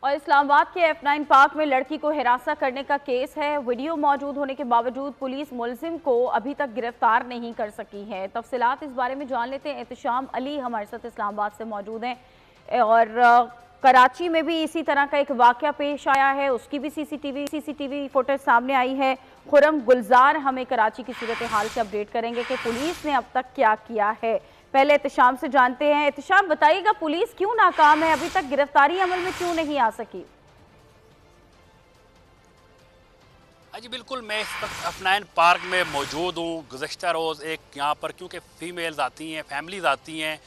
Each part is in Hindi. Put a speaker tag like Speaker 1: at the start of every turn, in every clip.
Speaker 1: और इस्लामाबाद के F9 पार्क में लड़की को हिरासत करने का केस है। वीडियो मौजूद होने के बावजूद पुलिस मुलजिम को अभी तक गिरफ्तार नहीं कर सकी है। तफसीलात इस बारे में जान लेते हैं। एहतशाम अली हमारे साथ इस्लामाबाद से मौजूद हैं और कराची में भी इसी तरह का एक वाकया पेश आया है, उसकी भी सीसीटीवी फुटेज सामने आई है। खुर्रम गुलजार हमें कराची की सूरत हाल से अपडेट करेंगे कि पुलिस ने अब तक क्या किया है। पहले एहतशाम से जानते हैं। एहतशाम, बताइएगा पुलिस क्यों नाकाम है, अभी तक गिरफ्तारी अमल में क्यों नहीं आ सकी?
Speaker 2: जी बिल्कुल, मैं इस वक्त F9 पार्क में मौजूद हूँ। गुज़श्ता रोज़ एक यहाँ पर क्योंकि फ़ीमेल्स आती हैं, फैमिलीज़ आती हैं,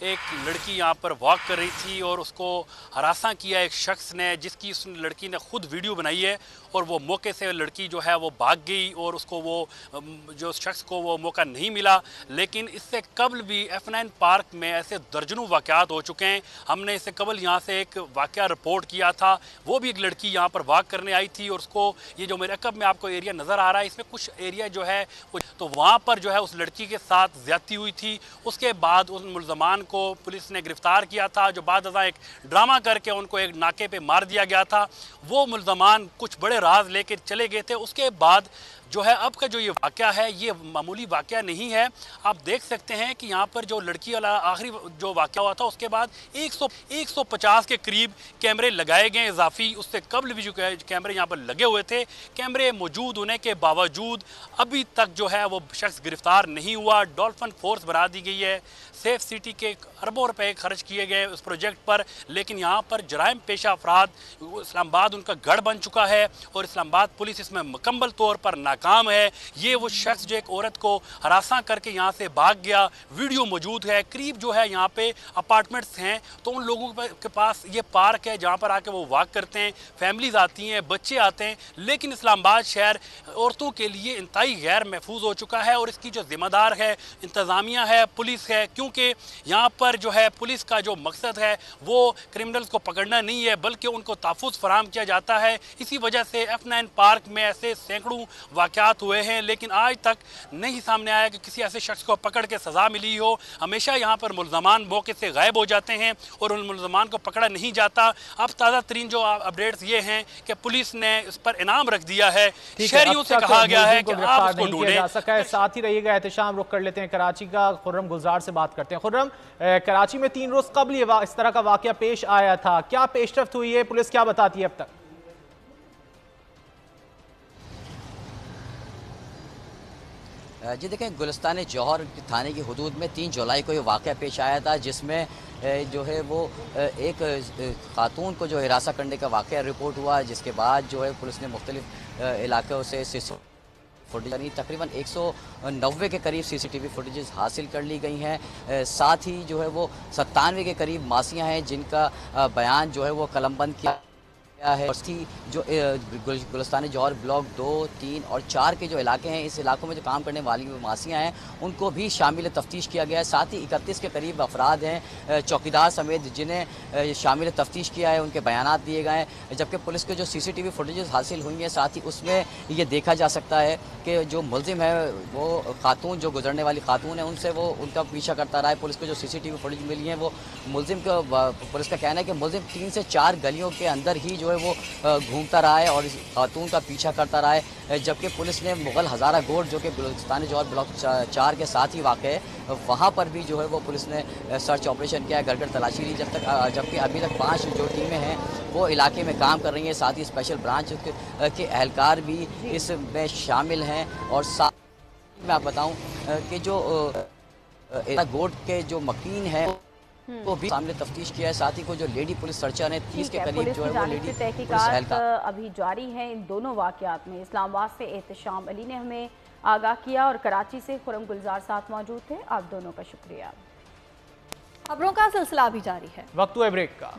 Speaker 2: एक लड़की यहाँ पर वॉक कर रही थी और उसको हरासा किया एक शख्स ने, जिसकी उस लड़की ने खुद वीडियो बनाई है और वो मौके से लड़की जो है वो भाग गई और उसको वो जो शख्स को वो मौका नहीं मिला। लेकिन इससे कबल भी F9 पार्क में ऐसे दर्जनों वाक़यात हो चुके हैं। हमने इससे कबल यहाँ से एक वाक़या रिपोर्ट किया था, वो भी एक लड़की यहाँ पर वॉक करने आई थी और उसको ये जो मेरे अकब में आपको एरिया नज़र आ रहा है, इसमें कुछ एरिया जो है तो वहाँ पर जो है उस लड़की के साथ ज़्यादती हुई थी। उसके बाद उन मुल्ज़मान को पुलिस ने गिरफ्तार किया था, जो बाद अज़ां एक ड्रामा करके उनको एक नाके पे मार दिया गया था। वो मुल्ज़मान कुछ बड़े राज लेकर चले गए थे। उसके बाद जो है अब का जो ये वाक़या है, ये मामूली वाक़या नहीं है। आप देख सकते हैं कि यहाँ पर जो लड़की वाला आखिरी जो वाक़या हुआ था, उसके बाद 150 के करीब कैमरे लगाए गए इजाफी। उससे कबल भी जो कैमरे यहाँ पर लगे हुए थे, कैमरे मौजूद होने के बावजूद अभी तक जो है वो शख्स गिरफ्तार नहीं हुआ। डॉल्फिन फोर्स बना दी गई है, सेफ सिटी के अरबों रुपए खर्च किए गए उस प्रोजेक्ट पर, लेकिन यहाँ पर जराइम पेशा अफराद, इस्लामाबाद उनका गढ़ बन चुका है और इस्लामाबाद पुलिस इसमें मुकम्मल तौर पर नाकाम है। ये वो शख्स जो एक औरत को हरासा करके यहाँ से भाग गया, वीडियो मौजूद है। करीब जो है यहाँ पे अपार्टमेंट्स हैं, तो उन लोगों के पास ये पार्क है जहाँ पर आके वो वॉक करते हैं, फैमिलीज आती हैं, बच्चे आते हैं। लेकिन इस्लामाबाद शहर औरतों के लिए इंतहाई गैर महफूज हो चुका है और इसकी जो जिम्मेदार है इंतज़ामिया है, पुलिस है, क्योंकि यहाँ पर जो है पुलिस का जो मकसद है वो क्रिमिनल्स को पकड़ना नहीं है, बल्कि उनको तहफ़्फ़ुज़ फराहम किया जाता है। इसी वजह से F9 पार्क में ऐसे सैकड़ों वाक़यात हुए हैं, लेकिन आज तक नहीं सामने आया कि किसी ऐसे शख्स को पकड़ के सज़ा मिली हो। हमेशा यहाँ पर मुल्ज़मान मौके से गायब हो जाते हैं और उन मुल्ज़मान को पकड़ा नहीं जाता। अब ताज़ा तरीन जो अपडेट्स ये हैं कि पुलिस ने इस पर इनाम रख दिया है। शहरियों से कहा गया है कि आप उसको ढूंढें।
Speaker 3: साथ ही रहिएगा। एहतशाम रुख कर लेते हैं कराची का, खुर्रम गुलजार से बात करते हैं। खुर्रम, कराची में 3 रोज कबल ये इस तरह का वाकया पेश आया था, क्या पेशरफ्त हुई है, पुलिस क्या बताती है अब तक?
Speaker 4: जी देखें, गुलिस्तान जौहर थाने की हदूद में 3 जुलाई को ये वाक़या पेश आया था, जिसमें जो है वो एक खातून को जो हिरासत करने का वाक़या रिपोर्ट हुआ, जिसके बाद जो है पुलिस ने मुख्तलिफ इलाकों से फुटेज तकरीबन 190 के करीब सीसीटीवी फुटेजेस हासिल कर ली गई हैं। साथ ही जो है वो 97 के करीब मासियाँ हैं जिनका बयान जो है वो कलमबंद किया है। जो गुलिस्तान जौहर ब्लॉक 2, 3 और 4 के जो इलाके हैं, इस इलाकों में जो काम करने वाली मासियाँ हैं उनको भी शामिल तफ्तीश किया गया है। साथ ही 31 के करीब अफराद हैं चौकीदार समेत जिन्हें शामिल तफ्तीश किया है, उनके बयानात दिए गए हैं। जबकि पुलिस के जो सीसीटीवी फुटेजेस हासिल हुई हैं, साथ ही उसमें ये देखा जा सकता है कि जो मुलजिम है वो खातून, जो गुजरने वाली खातून है, उनसे वो उनका पीछा करता रहा है। पुलिस को जो सीसीटीवी फुटेज मिली है वो मुलजिम को, पुलिस का कहना है कि मुलजिम 3 से 4 गलियों के अंदर ही जो है वो घूमता रहा है और इस खातून का पीछा करता रहा है। जबकि पुलिस ने मुगल हज़ारा गोड, जो कि गुलिस्तान जौहर ब्लॉक 4 के साथ ही वाक़ है, वहाँ पर भी जो है वो पुलिस ने सर्च ऑपरेशन किया, घर घर तलाशी ली। जबकि अभी तक 5 जो टीमें हैं वो इलाके में काम कर रही हैं। साथ ही स्पेशल ब्रांच के एहलकार भी इसमें शामिल हैं। और साथ मैं आप बताऊँ कि जो गोड के जो मकीन है तो भी सामने तफ्तीश किया है। साथ ही को जो लेडी पुलिस सर्चर है 30 के करीब जो है वो लेडी
Speaker 1: तहकीकात अभी जारी है इन दोनों वाकयात में। इस्लामाबाद से एहतशाम अली ने हमें आगाह किया और कराची से खुर्रम गुलजार साथ मौजूद थे। आप दोनों का शुक्रिया।
Speaker 5: खबरों का सिलसिला भी जारी है,
Speaker 3: वक्त हुआ ब्रेक का।